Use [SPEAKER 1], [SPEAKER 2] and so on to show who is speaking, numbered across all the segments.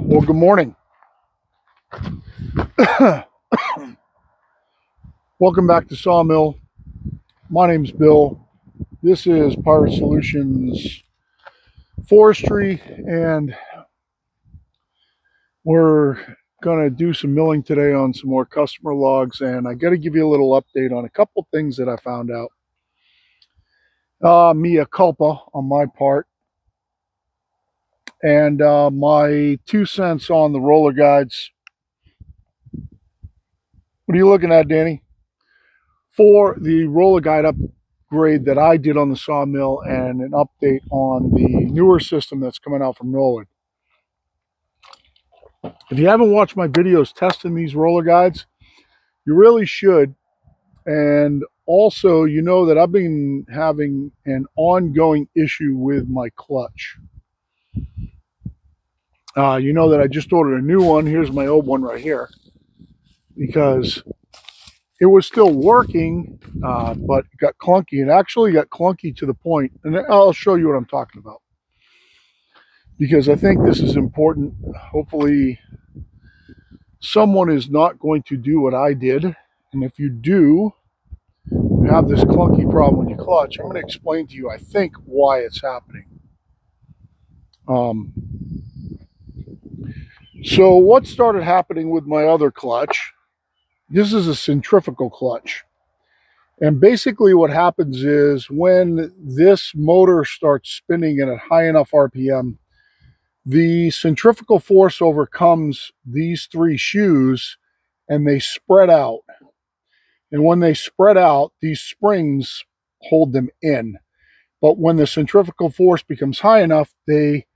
[SPEAKER 1] Well, good morning. Welcome back to Sawmill. My name's Bill. This is Pirate Solutions Forestry, and we're going to do some milling today on some more customer logs, and I got to give you a little update on a couple things that I found out. Mea culpa on my part, and my 2 cents on the roller guides. What are you looking at, Danny? For the roller guide upgrade that I did on the sawmill and an update on the newer system that's coming out from Norwood. If you haven't watched my videos testing these roller guides, you really should. And also, you know that I've been having an ongoing issue with my clutch. You know that I just ordered a new one. Here's my old one right here, because it was still working, but it got clunky. It actually got clunky to the point, and I'll show you what I'm talking about, because I think this is important. Hopefully someone is not going to do what I did, and if you do, you have this clunky problem with your clutch. I'm going to explain to you, I think, why it's happening. So what started happening with my other clutch, this is a centrifugal clutch. And basically what happens is when this motor starts spinning at a high enough RPM, the centrifugal force overcomes these 3 shoes and they spread out. And when they spread out, these springs hold them in. But when the centrifugal force becomes high enough, they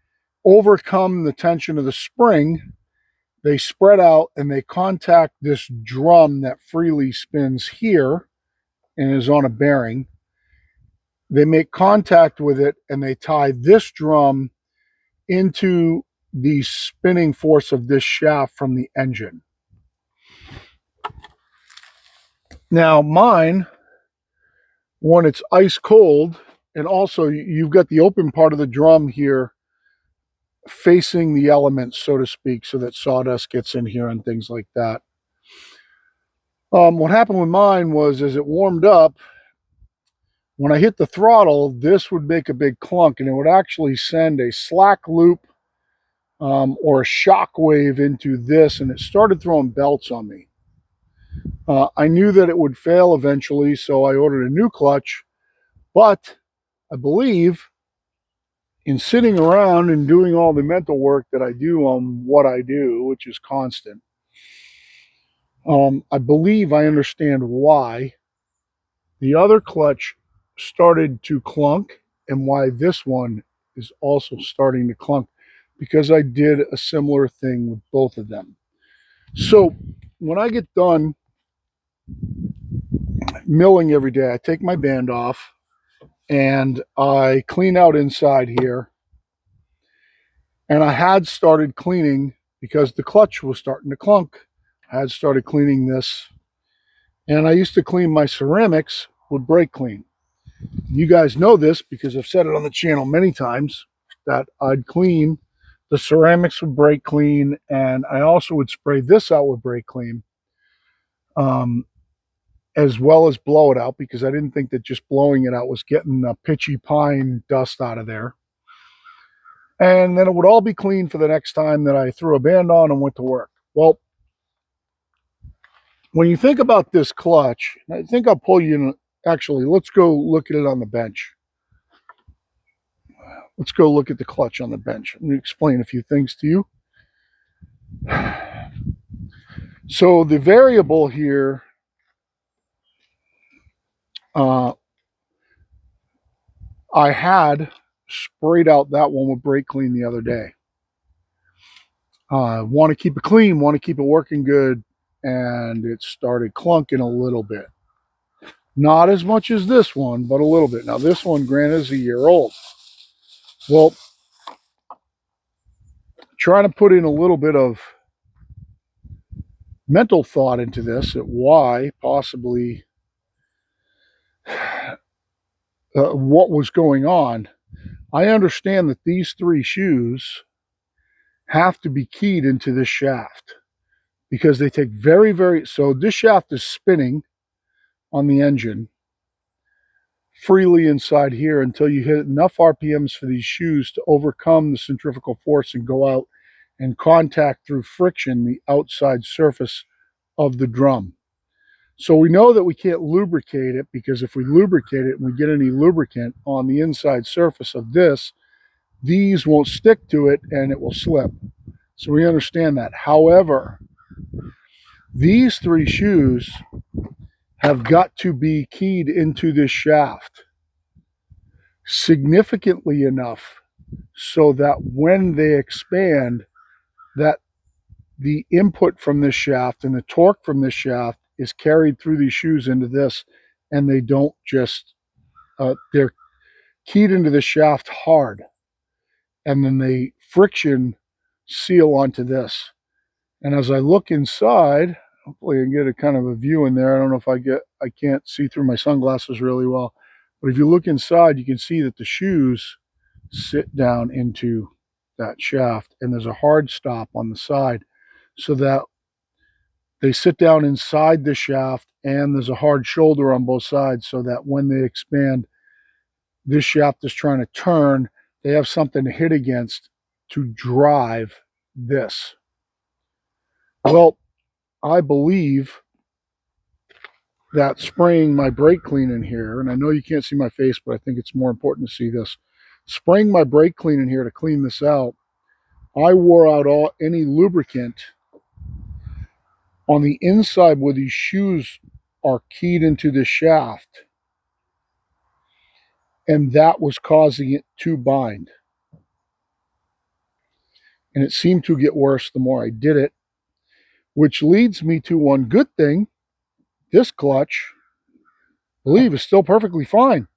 [SPEAKER 1] overcome the tension of the spring, they spread out, and they contact this drum that freely spins here and is on a bearing. They make contact with it, and they tie this drum into the spinning force of this shaft from the engine. Now mine, when it's ice cold, and also you've got the open part of the drum here facing the elements, so to speak, so that sawdust gets in here and things like that. What happened with mine was, as it warmed up, when I hit the throttle, this would make a big clunk, and it would actually send a slack loop or a shock wave into this, and it started throwing belts on me. I knew that it would fail eventually, so I ordered a new clutch, but I believe in sitting around and doing all the mental work that I do on what I do, which is constant, I believe I understand why the other clutch started to clunk and why this one is also starting to clunk, because I did a similar thing with both of them. So when I get done milling every day, I take my band off and I clean out inside here. And I had started cleaning, because the clutch was starting to clunk. I had started cleaning this, and I used to clean my ceramics with brake clean. You guys know this because I've said it on the channel many times, that I'd clean the ceramics with brake clean, and I also would spray this out with brake clean, as well as blow it out, because I didn't think that just blowing it out was getting the pitchy pine dust out of there. And then it would all be clean for the next time that I threw a band on and went to work. Well, when you think about this clutch, I think I'll pull you in. Actually, let's go look at it on the bench. Let's go look at the clutch on the bench. Let me explain a few things to you. So the variable here, I had sprayed out that one with brake clean the other day. Want to keep it clean, want to keep it working good, and it started clunking a little bit. Not as much as this one, but a little bit. Now this one, granted, is a year old. Well, trying to put in a little bit of mental thought into this, at why possibly what was going on. I understand that these 3 shoes have to be keyed into this shaft because they take so this shaft is spinning on the engine freely inside here until you hit enough RPMs for these shoes to overcome the centrifugal force and go out and contact through friction the outside surface of the drum. So we know that we can't lubricate it, because if we lubricate it and we get any lubricant on the inside surface of this, these won't stick to it and it will slip. So we understand that. However, these three shoes have got to be keyed into this shaft significantly enough so that when they expand, that the input from this shaft and the torque from this shaft is carried through these shoes into this, and they don't just, they're keyed into the shaft hard, and then they friction seal onto this. And as I look inside, hopefully I can get a kind of a view in there. I don't know if I can't see through my sunglasses really well, but if you look inside, you can see that the shoes sit down into that shaft, and there's a hard stop on the side so that they sit down inside the shaft, and there's a hard shoulder on both sides so that when they expand, this shaft is trying to turn, they have something to hit against to drive this. Well, I believe that spraying my brake clean in here, and I know you can't see my face, but I think it's more important to see this. Spraying my brake clean in here to clean this out, I wore out any lubricant on the inside where these shoes are keyed into the shaft, and that was causing it to bind. And it seemed to get worse the more I did it, which leads me to one good thing. This clutch, I believe, is still perfectly fine.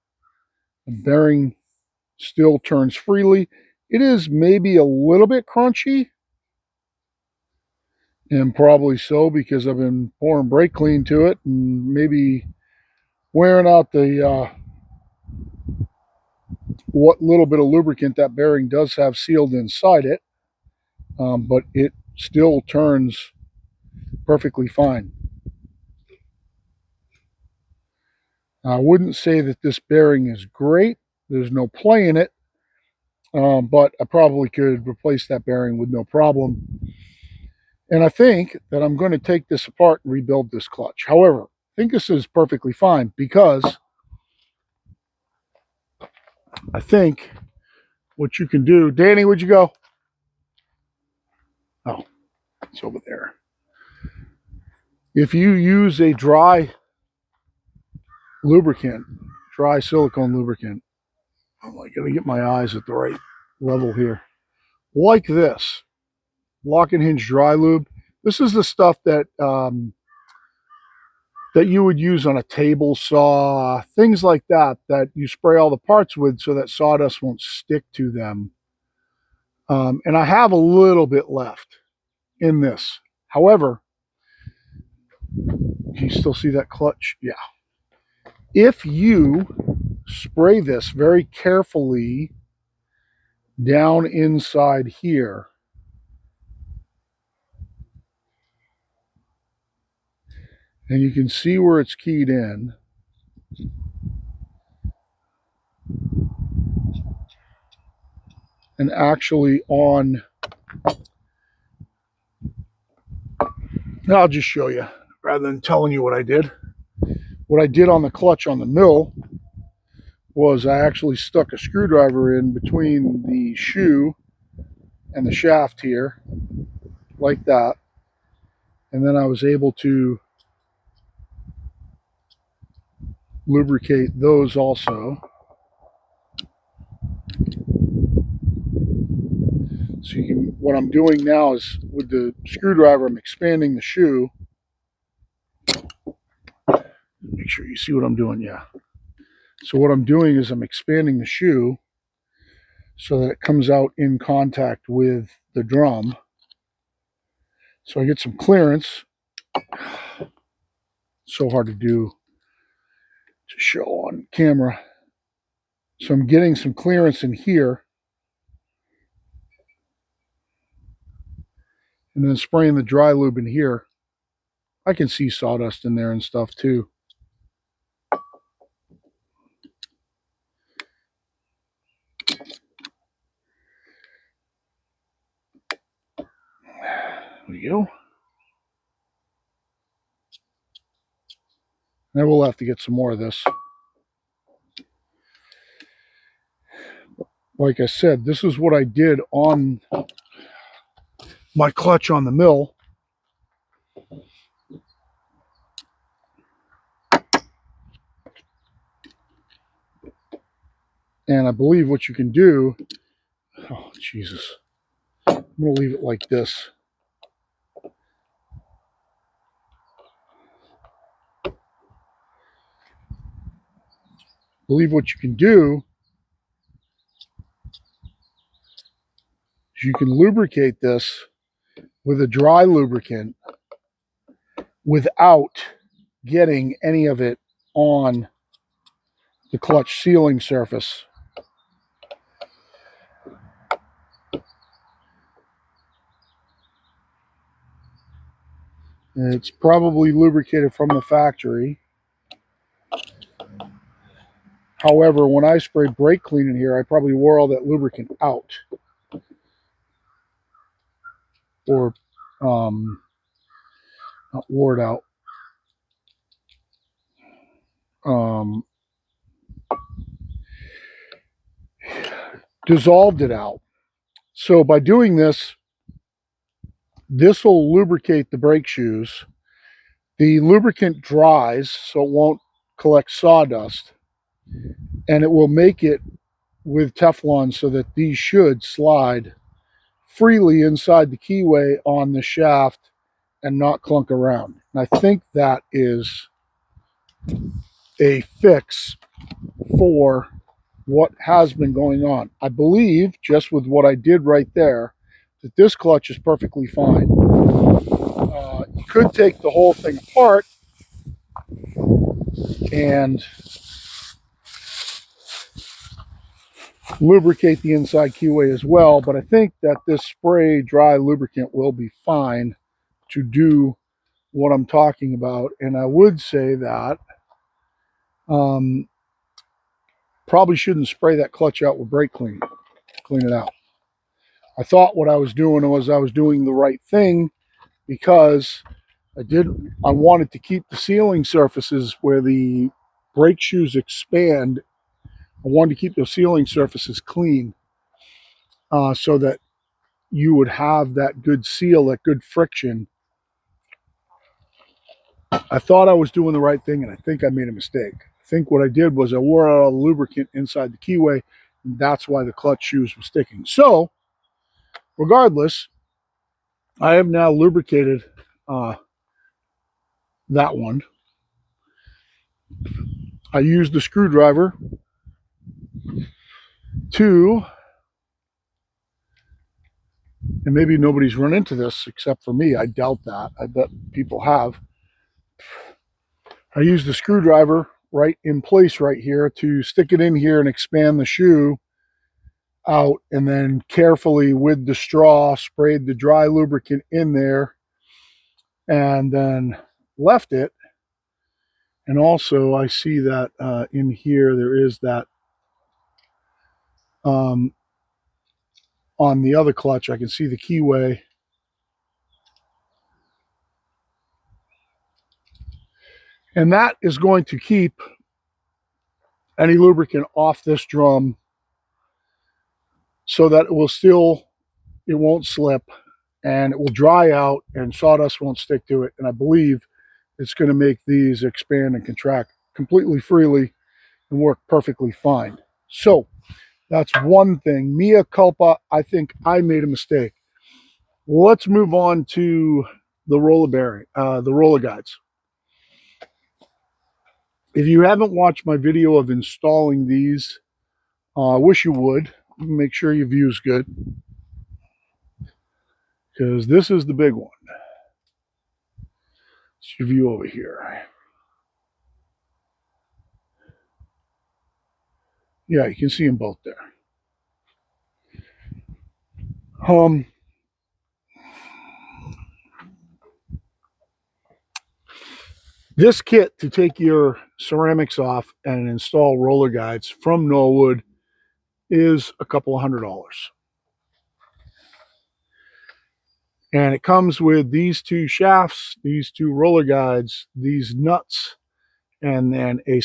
[SPEAKER 1] The bearing still turns freely. It is maybe a little bit crunchy, and probably so because I've been pouring brake clean to it and maybe wearing out the what little bit of lubricant that bearing does have sealed inside it, but it still turns perfectly fine. I wouldn't say that this bearing is great. There's no play in it, but I probably could replace that bearing with no problem. And I think that I'm going to take this apart and rebuild this clutch. However, I think this is perfectly fine because I think what you can do, Danny, where'd you go? Oh, it's over there. If you use a dry lubricant, dry silicone lubricant, I'm like, gotta get my eyes at the right level here. Like this, lock and hinge dry lube. This is the stuff that that you would use on a table saw, things like that, that you spray all the parts with so that sawdust won't stick to them. And I have a little bit left in this. However, can you still see that clutch? Yeah. If you spray this very carefully down inside here, and you can see where it's keyed in, and actually on, I'll just show you rather than telling you what I did. What I did on the clutch on the mill was I actually stuck a screwdriver in between the shoe and the shaft here, like that. And then I was able to lubricate those also. So you can, what I'm doing now is with the screwdriver, I'm expanding the shoe. Make sure you see what I'm doing, yeah. So what I'm doing is I'm expanding the shoe so that it comes out in contact with the drum. So I get some clearance. So hard to do to show on camera. So I'm getting some clearance in here. and then spraying the dry lube in here. I can see sawdust in there and stuff too. There we go. Now we'll have to get some more of this. Like I said, this is what I did on my clutch on the mill. And I believe what you can do, oh Jesus, I'm going to leave it like this. I believe what you can do is you can lubricate this with a dry lubricant without getting any of it on the clutch sealing surface. It's probably lubricated from the factory. However, when I sprayed brake clean in here, I probably wore all that lubricant out. Or, not wore it out. Dissolved it out. So by doing this, this will lubricate the brake shoes. The lubricant dries, so it won't collect sawdust. And it will make it with Teflon so that these should slide freely inside the keyway on the shaft and not clunk around. And I think that is a fix for what has been going on. I believe, just with what I did right there, that this clutch is perfectly fine. You could take the whole thing apart and lubricate the inside keyway as well, but I think that this spray dry lubricant will be fine to do what I'm talking about. And I would say that probably shouldn't spray that clutch out with brake clean it out. I thought what I was doing was I was doing the right thing, because I wanted to keep the sealing surfaces where the brake shoes expand. I wanted to keep those sealing surfaces clean, so that you would have that good seal, that good friction. I thought I was doing the right thing, and I think I made a mistake. I think what I did was I wore out all the lubricant inside the keyway, and that's why the clutch shoes were sticking. So, regardless, I have now lubricated that one. I used the screwdriver to, and maybe nobody's run into this except for me. I doubt that. I bet people have. I used the screwdriver right in place right here to stick it in here and expand the shoe out, and then carefully with the straw sprayed the dry lubricant in there and then left it. And also I see that in here there is that on the other clutch, I can see the keyway. And that is going to keep any lubricant off this drum so that it won't slip, and it will dry out and sawdust won't stick to it. And I believe it's going to make these expand and contract completely freely and work perfectly fine. So that's one thing. Mea culpa. I think I made a mistake. Let's move on to the roller bearing, the roller guides. If you haven't watched my video of installing these, I wish you would. Make sure your view is good, because this is the big one. It's your view over here. Yeah, you can see them both there. This kit to take your ceramics off and install roller guides from Norwood is a couple of $100. And it comes with these two shafts, these two roller guides, these nuts, and then a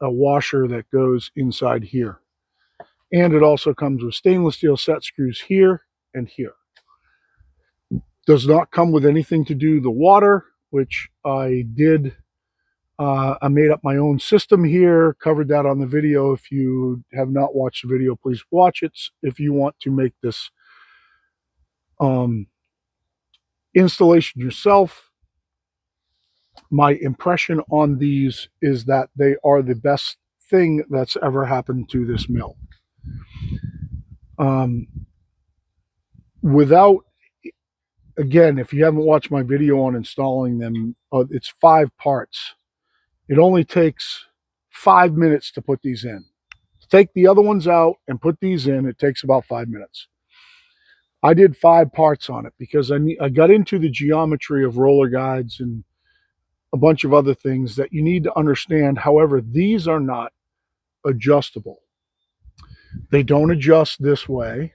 [SPEAKER 1] washer that goes inside here. And it also comes with stainless steel set screws here and here. Does not come with anything to do the water, which I did. I made up my own system here, covered that on the video. If you have not watched the video, please watch it if you want to make this installation yourself. My impression on these is that they are the best thing that's ever happened to this mill. Without, again, if you haven't watched my video on installing them, it's 5 parts. It only takes 5 minutes to put these in. To take the other ones out and put these in, it takes about 5 minutes. I did 5 parts on it because I got into the geometry of roller guides and a bunch of other things that you need to understand. However, these are not adjustable. They don't adjust this way,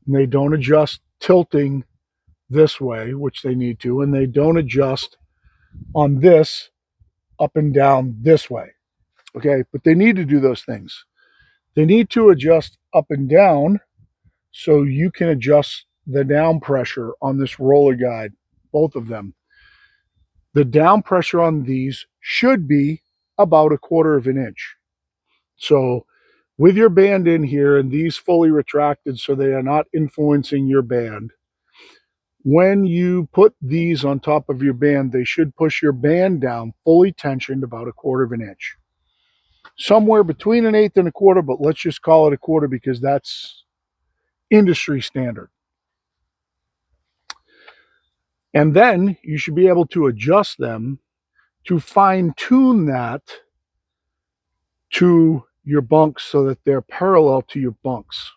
[SPEAKER 1] and they don't adjust tilting this way, which they need to, and they don't adjust on this up and down this way. Okay, but they need to do those things. They need to adjust up and down so you can adjust the down pressure on this roller guide, both of them. The down pressure on these should be about 1/4 of an inch. So with your band in here and these fully retracted so they are not influencing your band, when you put these on top of your band, they should push your band down fully tensioned about 1/4 of an inch. Somewhere between 1/8 and 1/4, but let's just call it 1/4 because that's industry standard. And then you should be able to adjust them to fine tune that to your bunks so that they're parallel to your bunks.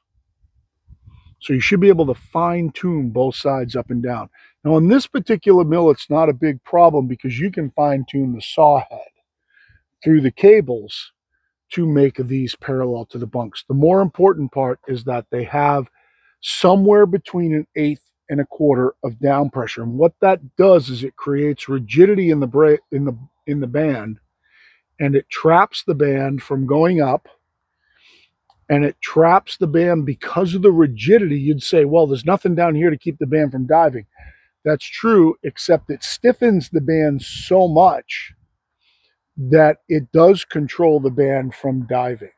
[SPEAKER 1] So you should be able to fine tune both sides up and down. Now on this particular mill, it's not a big problem because you can fine tune the saw head through the cables to make these parallel to the bunks. The more important part is that they have somewhere between 1/8 and 1/4 of down pressure. And what that does is it creates rigidity in the band, and it traps the band from going up, and it traps the band because of the rigidity. You'd say, well, there's nothing down here to keep the band from diving. That's true, except it stiffens the band so much that it does control the band from diving.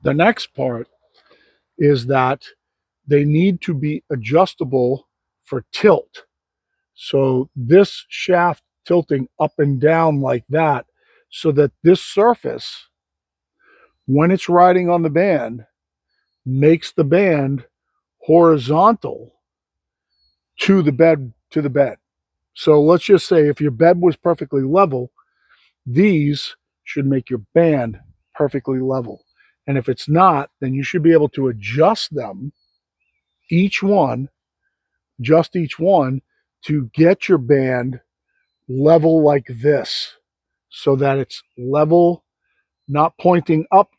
[SPEAKER 1] The next part is that they need to be adjustable for tilt. So this shaft tilting up and down like that, so that this surface, when it's riding on the band, makes the band horizontal to the bed. So let's just say if your bed was perfectly level, these should make your band perfectly level. And if it's not, then you should be able to adjust them, each one, just each one, to get your band level like this so that it's level, not pointing up,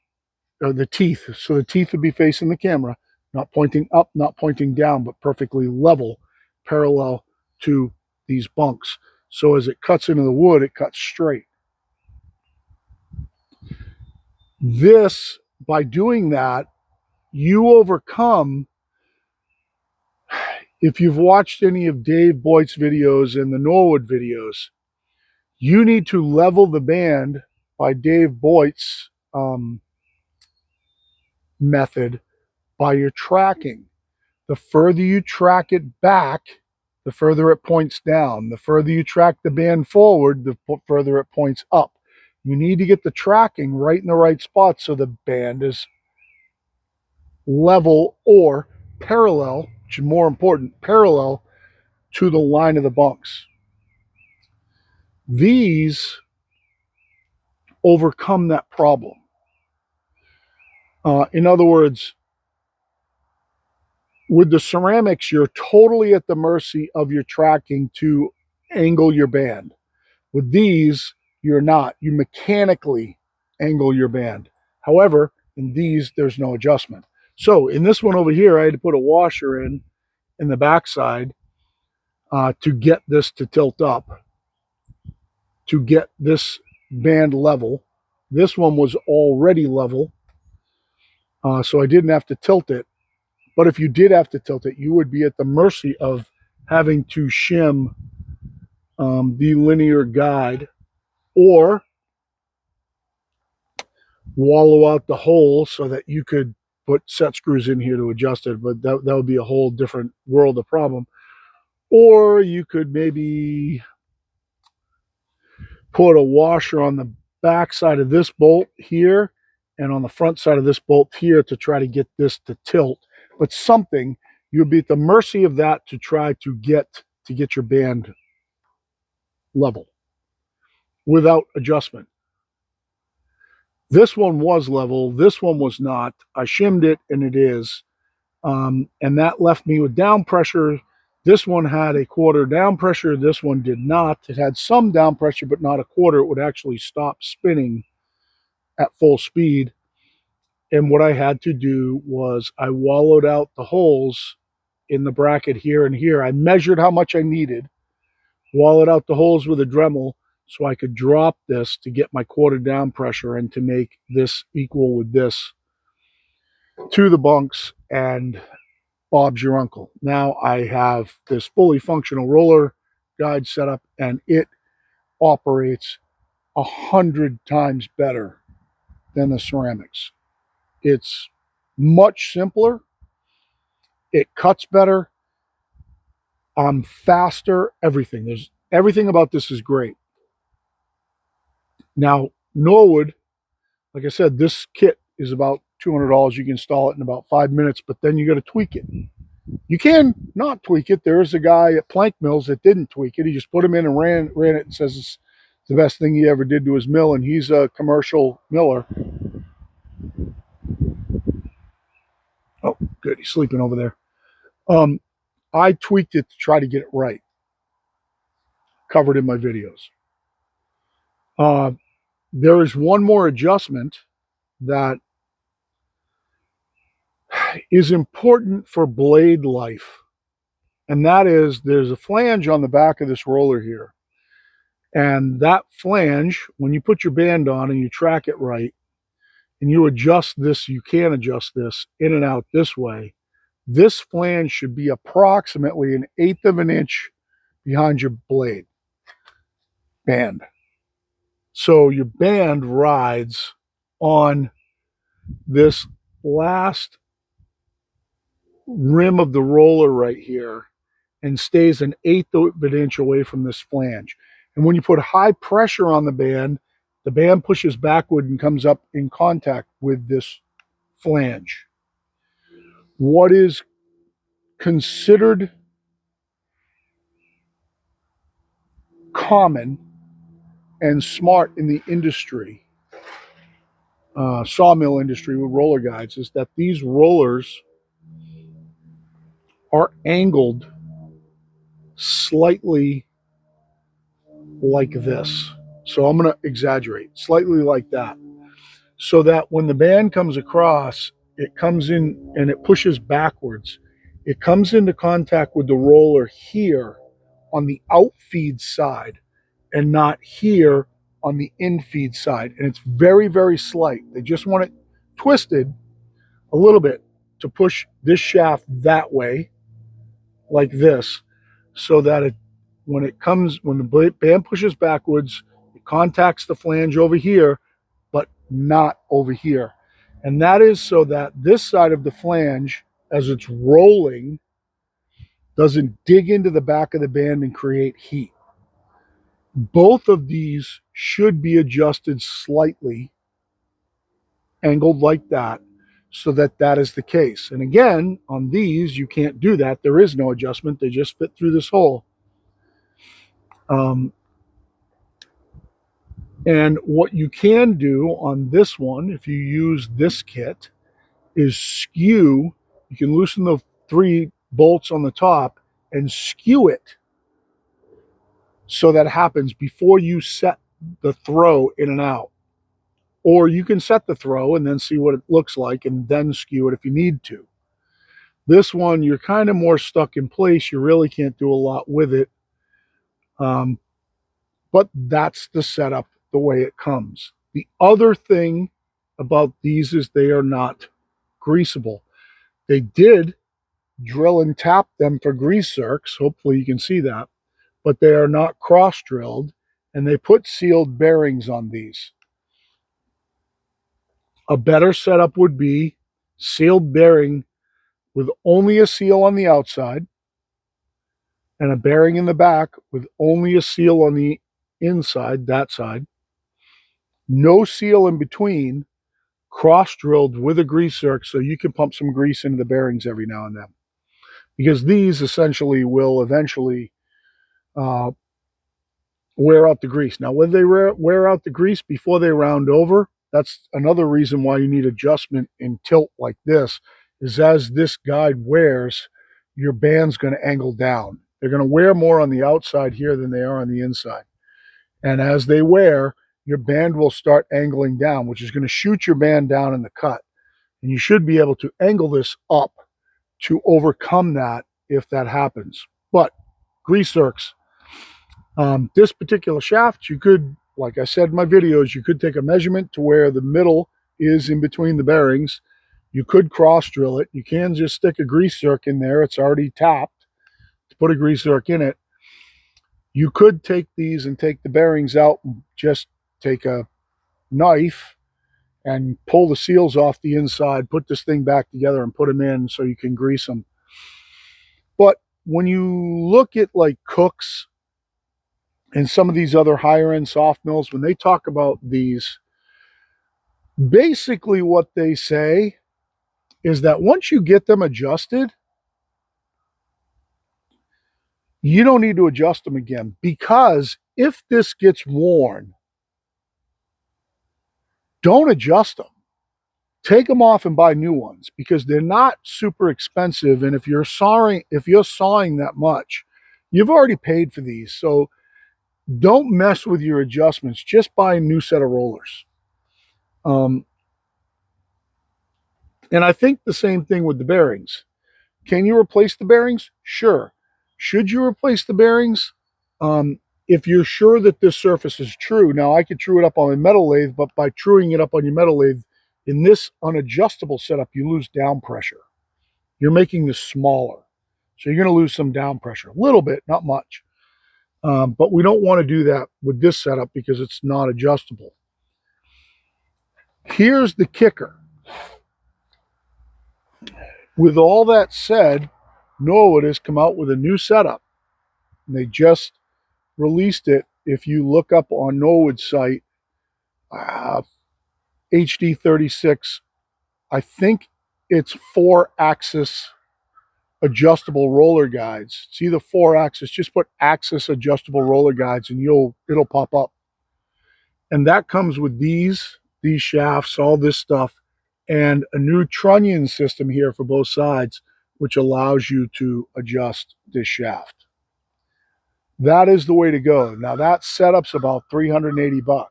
[SPEAKER 1] or the teeth. So the teeth would be facing the camera, not pointing up, not pointing down, but perfectly level, parallel to these bunks. So as it cuts into the wood, it cuts straight. This, by doing that, you overcome, if you've watched any of Dave Boyd's videos and the Norwood videos, you need to level the band by Dave Boyd's method by your tracking. The further you track it back, the further it points down. The further you track the band forward, the further it points up. You need to get the tracking right in the right spot so the band is level or parallel, which is more important, parallel to the line of the bunks. These overcome that problem. In other words, with the ceramics, you're totally at the mercy of your tracking to angle your band. With these, you're not. You mechanically angle your band. However, in these, there's no adjustment. So in this one over here, I had to put a washer in the backside to get this to tilt up, to get this band level. This one was already level, so I didn't have to tilt it. But if you did have to tilt it, you would be at the mercy of having to shim the linear guide or wallow out the hole so that you could put set screws in here to adjust it, but that would be a whole different world of problem. Or you could maybe put a washer on the back side of this bolt here and on the front side of this bolt here to try to get this to tilt. But something, you'd be at the mercy of that to try to get your band level without adjustment. This one was level, this one was not. I shimmed it and it is. And that left me with down pressure. This one had a quarter down pressure. This one did not. It had some down pressure, but not a quarter. It would actually stop spinning at full speed. And what I had to do was I wallowed out the holes in the bracket here and here. I measured how much I needed, wallowed out the holes with a Dremel so I could drop this to get my quarter down pressure and to make this equal with this to the bunks, and Bob's your uncle. Now I have this fully functional roller guide setup and it operates 100 times better than the ceramics. It's much simpler. It cuts better. I'm faster. Everything about this is great. Now, Norwood, like I said, this kit is about $200. You can install it in about 5 minutes, but then you got to tweak it. You can not tweak it. There is a guy at Plank Mills that didn't tweak it. He just put him in and ran it and says it's the best thing he ever did to his mill, and he's a commercial miller. Oh, good. He's sleeping over there. I tweaked it to try to get it right. Covered in my videos. There is one more adjustment that is important for blade life. And that is there's a flange on the back of this roller here. And that flange, when you put your band on and you track it right, and you adjust this, you can adjust this in and out this way, this flange should be approximately 1/8 of an inch behind your blade band. So your band rides on this last rim of the roller right here and stays 1/8 of an inch away from this flange. And when you put high pressure on the band pushes backward and comes up in contact with this flange. What is considered common and smart in the industry, sawmill industry with roller guides, is that these rollers are angled slightly like this. So I'm going to exaggerate, slightly like that, so that when the band comes across, it comes in and it pushes backwards. It comes into contact with the roller here on the outfeed side and not here on the infeed side. And it's very, very slight. They just want it twisted a little bit to push this shaft that way, like this, so that when the band pushes backwards, it contacts the flange over here, but not over here. And that is so that this side of the flange, as it's rolling, doesn't dig into the back of the band and create heat. Both of these should be adjusted slightly, angled like that, so that that is the case. And again, on these, you can't do that. There is no adjustment. They just fit through this hole. And what you can do on this one, if you use this kit, is skew. You can loosen the 3 bolts on the top and skew it So that happens before you set the throw in and out. Or you can set the throw and then see what it looks like and then skew it if you need to. This one, you're kind of more stuck in place. You really can't do a lot with it. Um, but that's the setup, the way it comes. The other thing about these is they are not greasable. They did drill and tap them for grease zerks. Hopefully you can see that. But they are not cross-drilled, and they put sealed bearings on these. A better setup would be sealed bearing with only a seal on the outside and a bearing in the back with only a seal on the inside, that side. No seal in between, cross-drilled with a grease zerk so you can pump some grease into the bearings every now and then. Because these essentially will eventually wear out the grease. Now, when they wear out the grease before they round over, that's another reason why you need adjustment in tilt like this, is as this guide wears, your band's going to angle down. They're going to wear more on the outside here than they are on the inside. And as they wear, your band will start angling down, which is going to shoot your band down in the cut. And you should be able to angle this up to overcome that if that happens. But grease zerks, this particular shaft, you could, like I said in my videos, you could take a measurement to where the middle is in between the bearings. You could cross drill it. You can just stick a grease zerk in there. It's already tapped to put a grease zerk in it. You could take these and take the bearings out and just take a knife and pull the seals off the inside, put this thing back together and put them in so you can grease them. But when you look at like Cooks and some of these other higher end soft mills, when they talk about these, basically what they say is that once you get them adjusted, you don't need to adjust them again, because if this gets worn, don't adjust them. Take them off and buy new ones, because they're not super expensive. And if you're sawing that much, you've already paid for these. So don't mess with your adjustments. Just buy a new set of rollers. And I think the same thing with the bearings. Can you replace the bearings? Sure. Should you replace the bearings? If you're sure that this surface is true. Now, I could true it up on a metal lathe, but by truing it up on your metal lathe, in this unadjustable setup, you lose down pressure. You're making this smaller. So you're going to lose some down pressure. A little bit, not much. But we don't want to do that with this setup because it's not adjustable. Here's the kicker. With all that said, Norwood has come out with a new setup. And they just released it. If you look up on Norwood's site, HD36, I think it's 4-axis adjustable roller guides. See the 4-axis, just put axis adjustable roller guides and it'll pop up. And that comes with these shafts, all this stuff, and a new trunnion system here for both sides, which allows you to adjust this shaft. That is the way to go. Now that setup's about $380.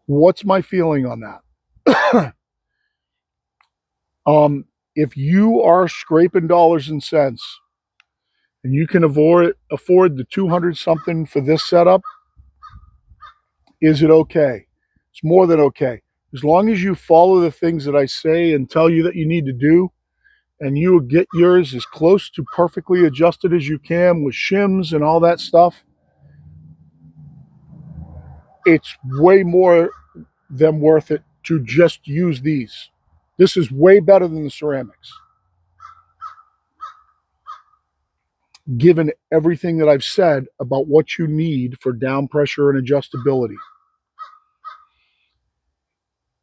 [SPEAKER 1] What's my feeling on that? If you are scraping dollars and cents and you can afford the 200 something for this setup, is it okay? It's more than okay. As long as you follow the things that I say and tell you that you need to do, and you get yours as close to perfectly adjusted as you can with shims and all that stuff, it's way more than worth it to just use these. This is way better than the ceramics, given everything that I've said about what you need for down pressure and adjustability.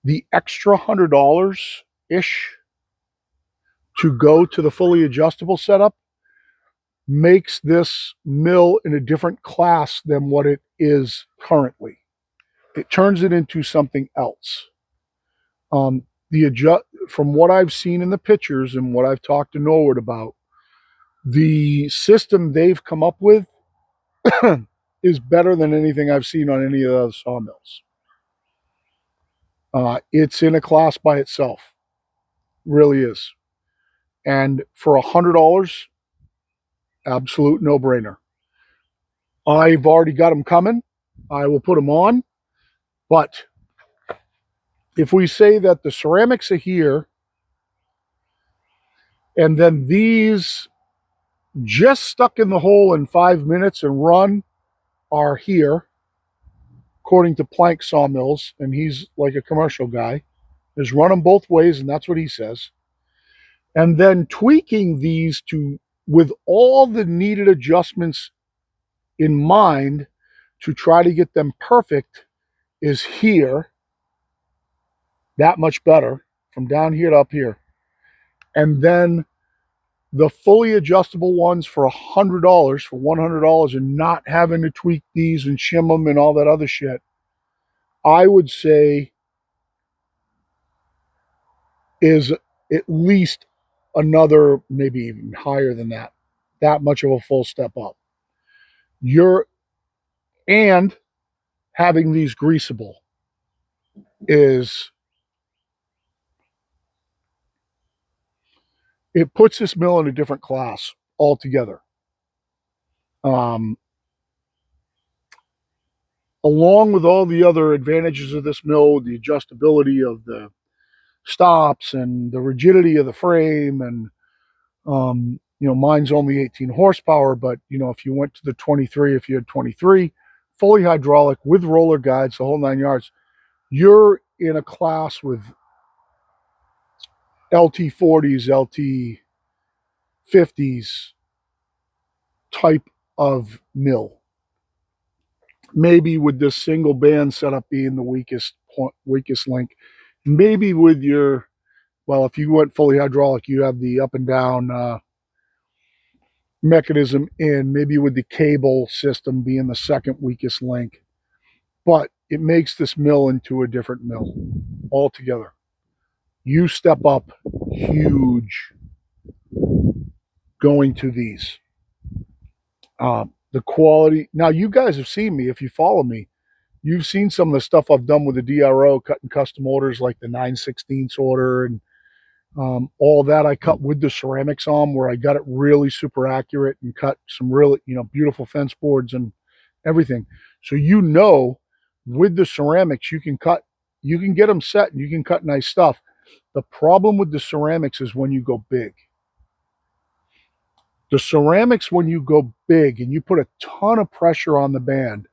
[SPEAKER 1] The extra $100-ish to go to the fully adjustable setup makes this mill in a different class than what it is currently. It turns it into something else. From what I've seen in the pictures and what I've talked to Norwood about, the system they've come up with is better than anything I've seen on any of the other sawmills. It's in a class by itself, really is. And for $100, absolute no-brainer. I've already got them coming. I will put them on. But if we say that the ceramics are here, and then these just stuck in the hole in 5 minutes and run are here, according to Plank Sawmills, and he's like a commercial guy, is run them both ways, and that's what he says. And then tweaking these to, with all the needed adjustments in mind to try to get them perfect, is here, that much better, from down here to up here. And then the fully adjustable ones for $100, for $100, and not having to tweak these and shim them and all that other shit, I would say is at least another, maybe even higher than that. That much of a full step up. And having these greasable is, it puts this mill in a different class altogether. Along with all the other advantages of this mill, the adjustability of the stops and the rigidity of the frame, and mine's only 18 horsepower, but if you went to the 23, if you had 23, fully hydraulic with roller guides, the whole 9 yards, you're in a class with LT40s, LT50s type of mill. Maybe with this single band setup being the weakest link. Maybe with your, well, if you went fully hydraulic, you have the up and down mechanism in, maybe with the cable system being the second weakest link. But it makes this mill into a different mill altogether. You step up huge going to these. The quality, now you guys have seen me, if you follow me, you've seen some of the stuff I've done with the DRO, cutting custom orders like the 9/16 order, and all that I cut with the ceramics on, where I got it really super accurate and cut some really, beautiful fence boards and everything. So with the ceramics, you can get them set and you can cut nice stuff. The problem with the ceramics is when you go big. The ceramics, when you go big and you put a ton of pressure on the band,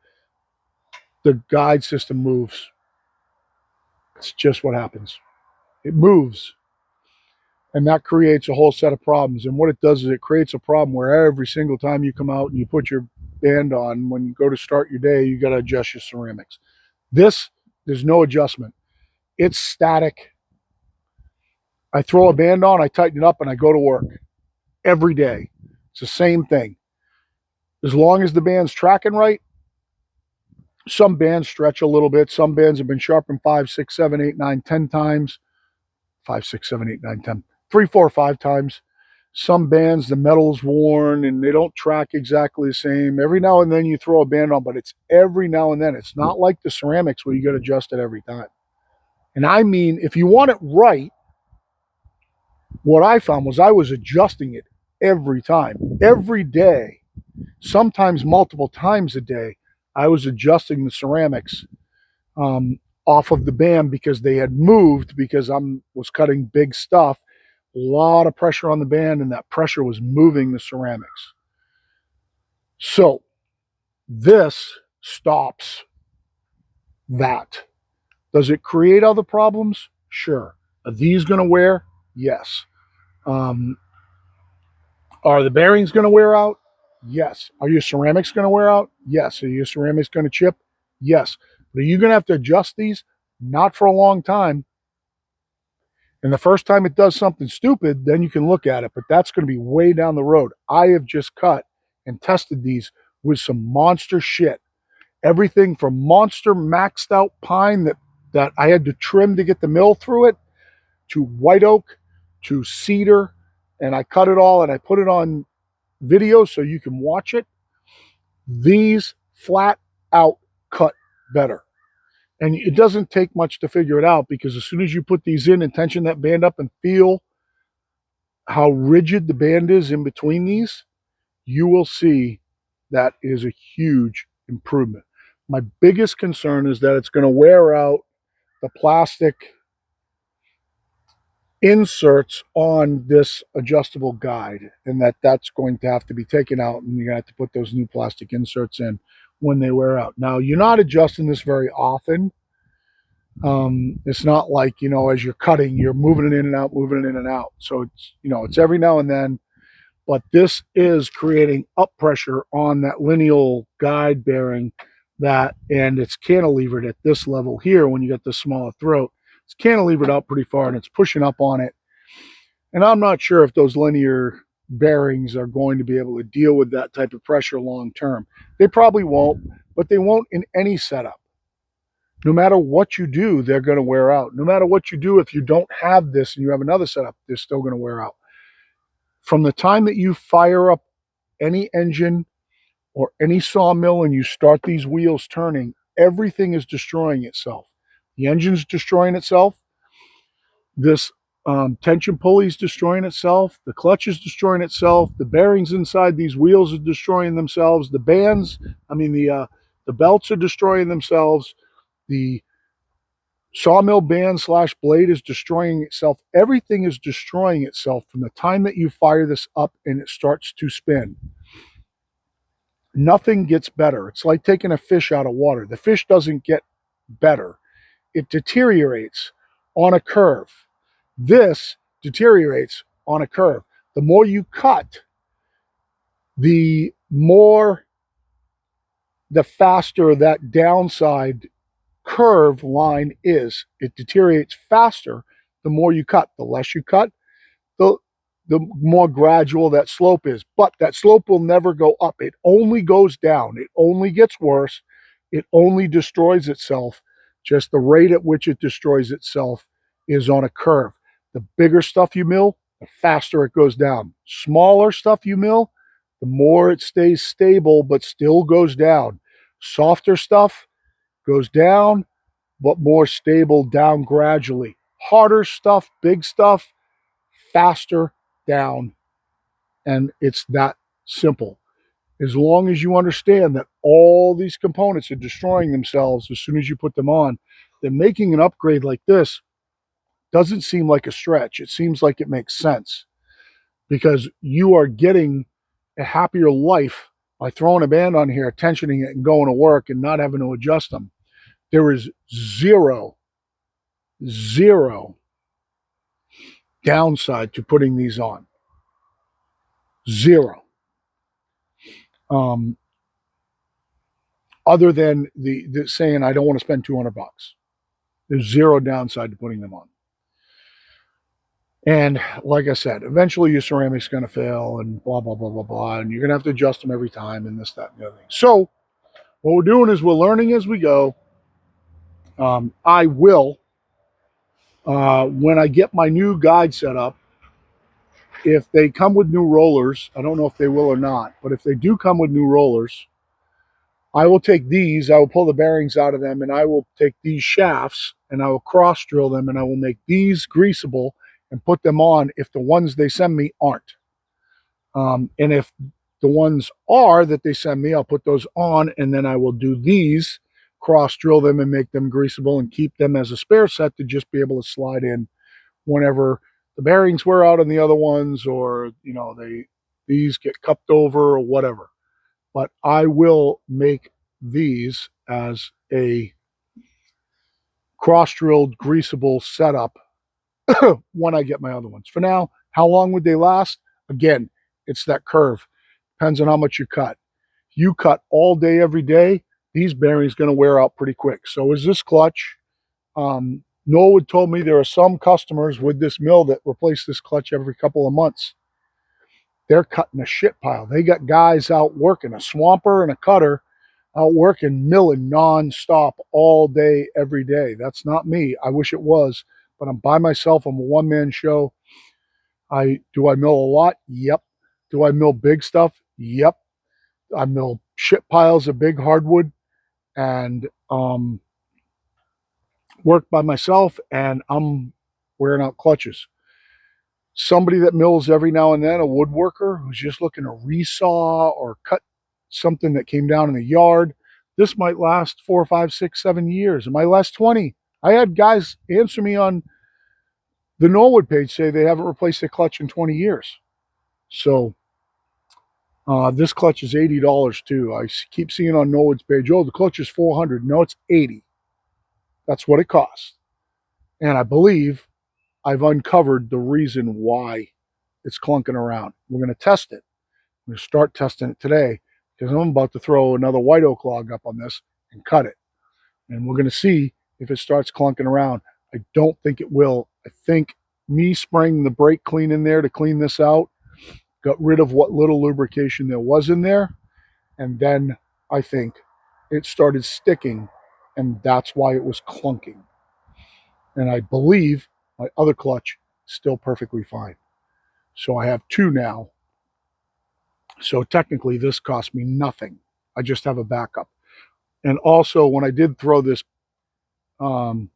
[SPEAKER 1] the guide system moves. It's just what happens. It moves. And that creates a whole set of problems. And what it does is it creates a problem where every single time you come out and you put your band on, when you go to start your day, you got to adjust your ceramics. This, there's no adjustment. It's static. I throw a band on, I tighten it up, and I go to work every day. It's the same thing. As long as the band's tracking right, some bands stretch a little bit. Some bands have been sharpened 5, 6, 7, 8, 9, 10 times. 5, 6, 7, 8, 9, 10. 3, 4, 5 times. Some bands, the metal's worn and they don't track exactly the same. Every now and then you throw a band on, but it's every now and then. It's not like the ceramics where you got to adjust it every time. And I mean, if you want it right, what I found was I was adjusting it every time, every day, sometimes multiple times a day. I was adjusting the ceramics off of the band because they had moved, because I was cutting big stuff, a lot of pressure on the band, and that pressure was moving the ceramics. So this stops that. Does it create other problems? Sure. Are these going to wear? Yes. Are the bearings going to wear out? Yes. Are your ceramics going to wear out? Yes. Are your ceramics going to chip? Yes. But are you going to have to adjust these? Not for a long time. And the first time it does something stupid, then you can look at it, but that's going to be way down the road. I have just cut and tested these with some monster shit. Everything from monster maxed out pine that I had to trim to get the mill through it, to white oak, to cedar, and I cut it all and I put it on video so you can watch it. These flat out cut better. And it doesn't take much to figure it out, because as soon as you put these in and tension that band up and feel how rigid the band is in between these, you will see that is a huge improvement. My biggest concern is that it's going to wear out the plastic inserts on this adjustable guide, and that's going to have to be taken out, and you're going to have to put those new plastic inserts in when they wear out. Now, you're not adjusting this very often. It's not like, as you're cutting, you're moving it in and out, moving it in and out. So it's every now and then, but this is creating up pressure on that lineal guide bearing, and it's cantilevered at this level here. When you get the smaller throat, it's cantilevered out pretty far and it's pushing up on it. And I'm not sure if those linear bearings are going to be able to deal with that type of pressure long term. They probably won't, but they won't in any setup. No matter what you do, they're going to wear out. No matter what you do, if you don't have this and you have another setup, they're still going to wear out. From the time that you fire up any engine or any sawmill and you start these wheels turning, everything is destroying itself. The engine's destroying itself. This tension pulley is destroying itself. The clutch is destroying itself. The bearings inside these wheels are destroying themselves. The bands, the belts are destroying themselves. The sawmill band / blade is destroying itself. Everything is destroying itself from the time that you fire this up and it starts to spin. Nothing gets better. It's like taking a fish out of water. The fish doesn't get better. It deteriorates on a curve. This deteriorates on a curve. The more you cut, the faster that downside curve line is. It deteriorates faster the more you cut. The less you cut, the more gradual that slope is. But that slope will never go up. It only goes down. It only gets worse. It only destroys itself. Just the rate at which it destroys itself is on a curve. The bigger stuff you mill, the faster it goes down. Smaller stuff you mill, the more it stays stable but still goes down. Softer stuff goes down, but more stable down gradually. Harder stuff, big stuff, faster down. And it's that simple. As long as you understand that all these components are destroying themselves as soon as you put them on, then making an upgrade like this doesn't seem like a stretch. It seems like it makes sense, because you are getting a happier life by throwing a band on here, tensioning it, and going to work and not having to adjust them. There is zero downside to putting these on. Zero. Other than the saying, I don't want to spend $200. There's zero downside to putting them on. And like I said, eventually your ceramic's going to fail and blah, blah, blah, blah, blah. And you're going to have to adjust them every time and this, that, and the other thing. So what we're doing is we're learning as we go. I will, when I get my new guide set up, if they come with new rollers, I don't know if they will or not, but if they do come with new rollers, I will take these, I will pull the bearings out of them, and I will take these shafts and I will cross drill them, and I will make these greasable and put them on if the ones they send me aren't. And if the ones are that they send me, I'll put those on, and then I will do these, cross drill them and make them greasable and keep them as a spare set to just be able to slide in whenever the bearings wear out on the other ones, or these get cupped over or whatever. But I will make these as a cross-drilled, greasable setup when I get my other ones. For now, how long would they last? Again, it's that curve. Depends on how much you cut. If you cut all day, every day, these bearings going to wear out pretty quick. So is this clutch. Norwood told me there are some customers with this mill that replace this clutch every couple of months. They're cutting a shit pile. They got guys out working, a swamper and a cutter out working, milling non-stop all day, every day. That's not me. I wish it was, but I'm by myself. I'm a one-man show. Do I mill a lot? Yep. Do I mill big stuff? Yep. I mill shit piles of big hardwood and work by myself, and I'm wearing out clutches. Somebody that mills every now and then, a woodworker who's just looking to resaw or cut something that came down in the yard, this might last 4, 5, 6, 7 years. It might last 20. I had guys answer me on the Norwood page say they haven't replaced their clutch in 20 years. So this clutch is $80 too. I keep seeing on Norwood's page, oh, the clutch is $400. No, it's $80. That's what it costs. And I believe I've uncovered the reason why it's clunking around. We're going to test it. I'm going to start testing it today because I'm about to throw another white oak log up on this and cut it. And we're going to see if it starts clunking around. I don't think it will. I think me spraying the brake clean in there to clean this out got rid of what little lubrication there was in there. And then I think it started sticking, and that's why it was clunking. And I believe my other clutch is still perfectly fine. So I have two now. So technically this cost me nothing. I just have a backup. And also when I did throw this guide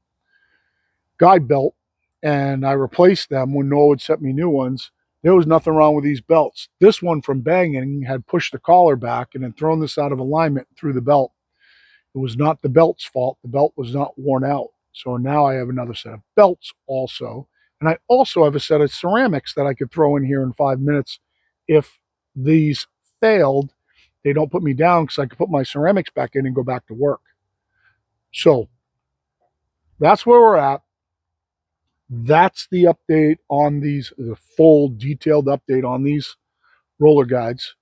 [SPEAKER 1] belt and I replaced them when Norwood sent me new ones, there was nothing wrong with these belts. This one from banging had pushed the collar back and had thrown this out of alignment through the belt. It was not the belt's fault. The belt was not worn out. So now I have another set of belts also. And I also have a set of ceramics that I could throw in here in 5 minutes. If these failed, they don't put me down because I could put my ceramics back in and go back to work. So that's where we're at. That's the update on these, the full detailed update on these roller guides.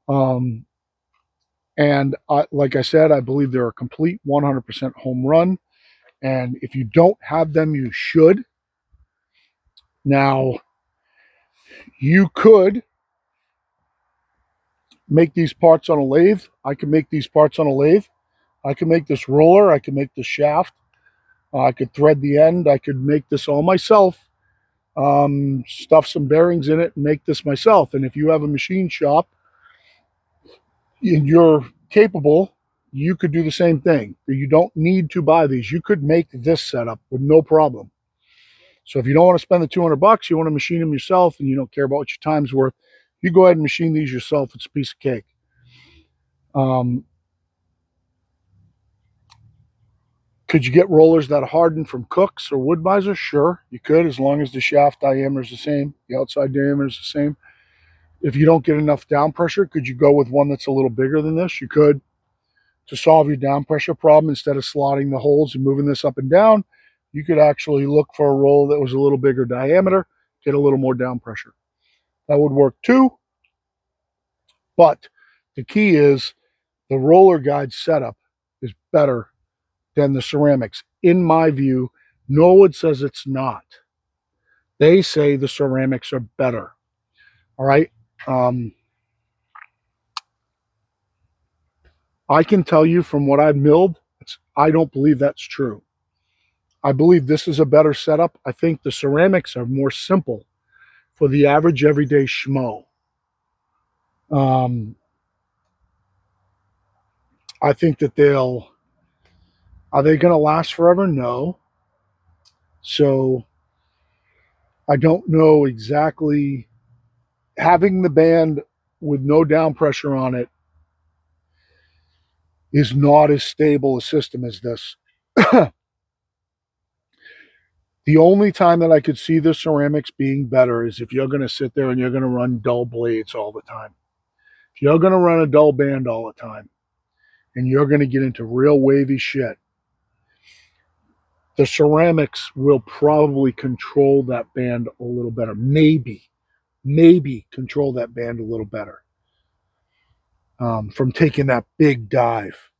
[SPEAKER 1] And like I said, I believe they're a complete 100% home run. And if you don't have them, you should. Now, you could make these parts on a lathe. I can make these parts on a lathe. I can make this roller. I can make the shaft. I could thread the end. I could make this all myself. Stuff some bearings in it and make this myself. And if you have a machine shop and you're capable, you could do the same thing. You don't need to buy these. You could make this setup with no problem. So if you don't want to spend the $200, you want to machine them yourself and you don't care about what your time's worth, you go ahead and machine these yourself. It's a piece of cake. Could you get rollers that harden from Cooks or Wood-Mizer? Sure, you could, as long as the shaft diameter is the same, the outside diameter is the same. If you don't get enough down pressure, could you go with one that's a little bigger than this? You could. To solve your down pressure problem, instead of slotting the holes and moving this up and down, you could actually look for a roll that was a little bigger diameter, get a little more down pressure. That would work too. But the key is the roller guide setup is better than the ceramics. In my view, Norwood says it's not. They say the ceramics are better. All right. I can tell you from what I've milled, I don't believe that's true. I believe this is a better setup. I think the ceramics are more simple for the average everyday schmo. I think that are they going to last forever? No. So I don't know exactly. Having the band with no down pressure on it is not as stable a system as this. The only time that I could see the ceramics being better is if you're going to sit there and you're going to run dull blades all the time. If you're going to run a dull band all the time and you're going to get into real wavy shit, the ceramics will probably control that band a little better. Maybe control that band a little better from taking that big dive,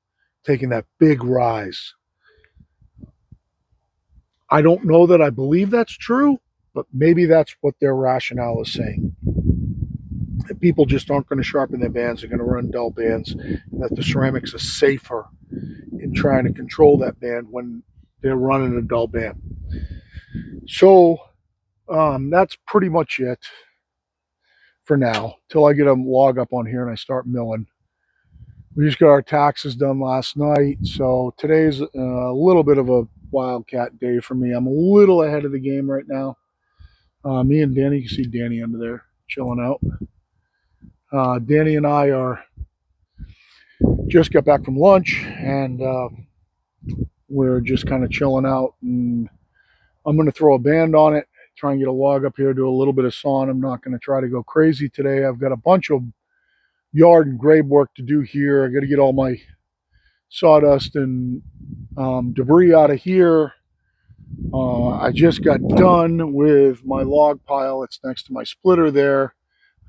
[SPEAKER 1] taking that big rise. I don't know that I believe that's true, but maybe that's what their rationale is saying. That people just aren't going to sharpen their bands, they're going to run dull bands, and that the ceramics are safer in trying to control that band when they're running a dull band. So that's pretty much it for now, till I get a log up on here and I start milling. We just got our taxes done last night, so today's a little bit of a wildcat day for me. I'm a little ahead of the game right now. Me and Danny, you can see Danny under there chilling out. Danny and I are just got back from lunch, and we're just kind of chilling out. And I'm going to throw a band on it, try and get a log up here, do a little bit of sawing. I'm not going to try to go crazy today. I've got a bunch of yard and grave work to do here. I got to get all my sawdust and debris out of here. I just got done with my log pile. It's next to my splitter there.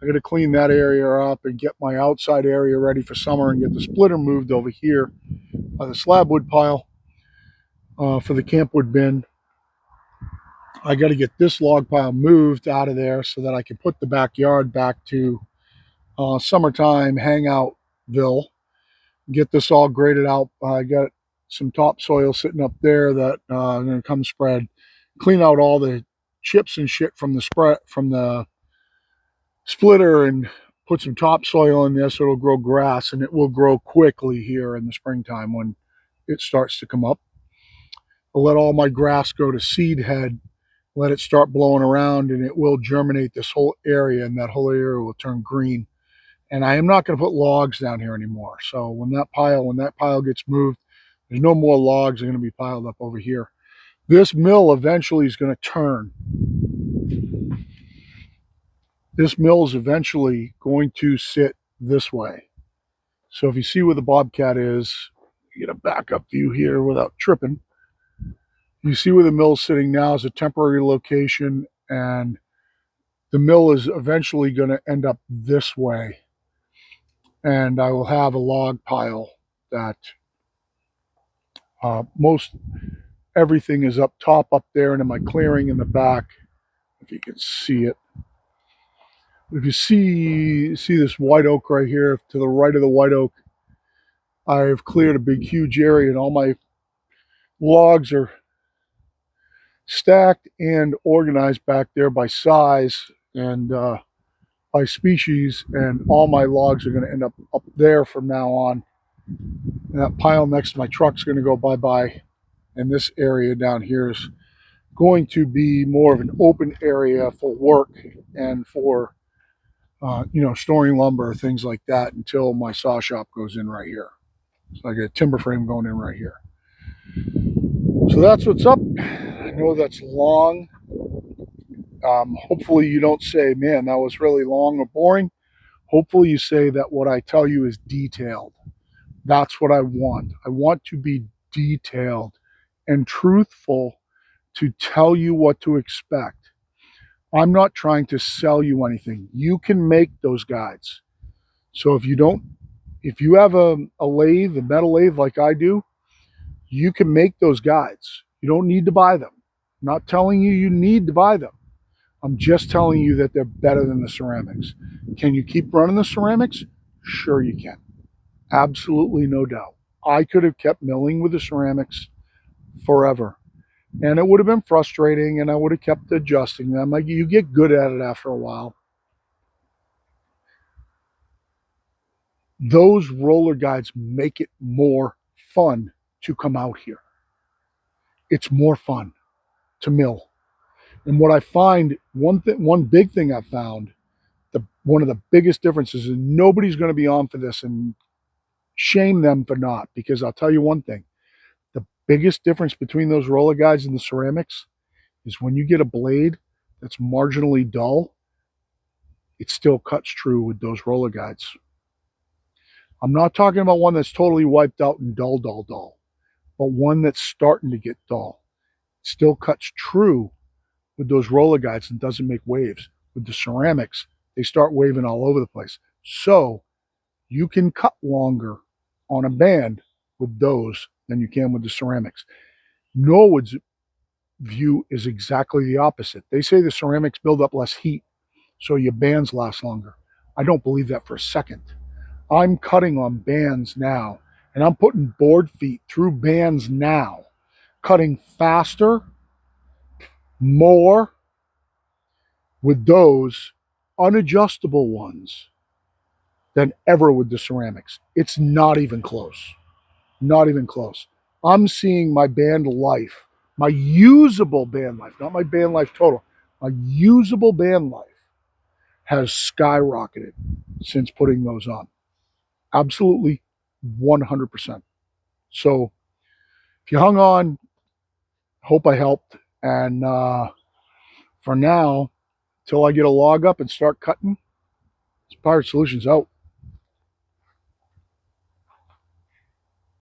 [SPEAKER 1] I got to clean that area up and get my outside area ready for summer and get the splitter moved over here by the slab wood pile for the campwood bin. I got to get this log pile moved out of there so that I can put the backyard back to summertime hangoutville. Get this all graded out. I got some topsoil sitting up there that I'm going to come spread, clean out all the chips and shit from the splitter and put some topsoil in there so it'll grow grass, and it will grow quickly here in the springtime when it starts to come up. I'll let all my grass go to seed head, let it start blowing around, and it will germinate this whole area, and that whole area will turn green. And I am not going to put logs down here anymore. So when that pile gets moved, there's no more logs that are going to be piled up over here. This mill eventually is going to turn. This mill is eventually going to sit this way. So if you see where the bobcat is, get a backup view here without tripping. You see where the mill is sitting now is a temporary location, and the mill is eventually going to end up this way. And I will have a log pile that most everything is up top up there, and in my clearing in the back, if you can see it. If you see this white oak right here, to the right of the white oak, I've cleared a big, huge area, and all my logs are stacked and organized back there by size and by species, and all my logs are going to end up there from now on. And that pile next to my truck is going to go bye-bye, and this area down here is going to be more of an open area for work and for storing lumber, things like that, until my saw shop goes in right here. So I get a timber frame going in right here. So that's what's up. I know that's long. Hopefully you don't say, man, that was really long or boring. Hopefully you say that what I tell you is detailed. That's what I want. I want to be detailed and truthful to tell you what to expect. I'm not trying to sell you anything. You can make those guides. So if you have a lathe, a metal lathe like I do, you can make those guides. You don't need to buy them. I'm not telling you need to buy them. I'm just telling you that they're better than the ceramics. Can you keep running the ceramics? Sure you can. Absolutely no doubt. I could have kept milling with the ceramics forever. And it would have been frustrating, and I would have kept adjusting them. Like, you get good at it after a while. Those roller guides make it more fun to come out here. It's more fun to mill. And what I find, one big thing I found, one of the biggest differences, and nobody's going to be on for this and shame them for not, because I'll tell you one thing. The biggest difference between those roller guides and the ceramics is when you get a blade that's marginally dull, it still cuts true with those roller guides. I'm not talking about one that's totally wiped out and dull, but one that's starting to get dull. It still cuts true with those roller guides and doesn't make waves. With the ceramics, they start waving all over the place. So you can cut longer on a band with those than you can with the ceramics. Norwood's view is exactly the opposite. They say the ceramics build up less heat, so your bands last longer. I don't believe that for a second. I'm cutting on bands now, and I'm putting board feet through bands now, cutting faster, more with those unadjustable ones than ever with the ceramics. It's not even close. Not even close. I'm seeing my band life, my usable band life, not my band life total, my usable band life has skyrocketed since putting those on. Absolutely 100%. So if you hung on, hope I helped. And for now, till I get a log up and start cutting, Pirate Solutions out.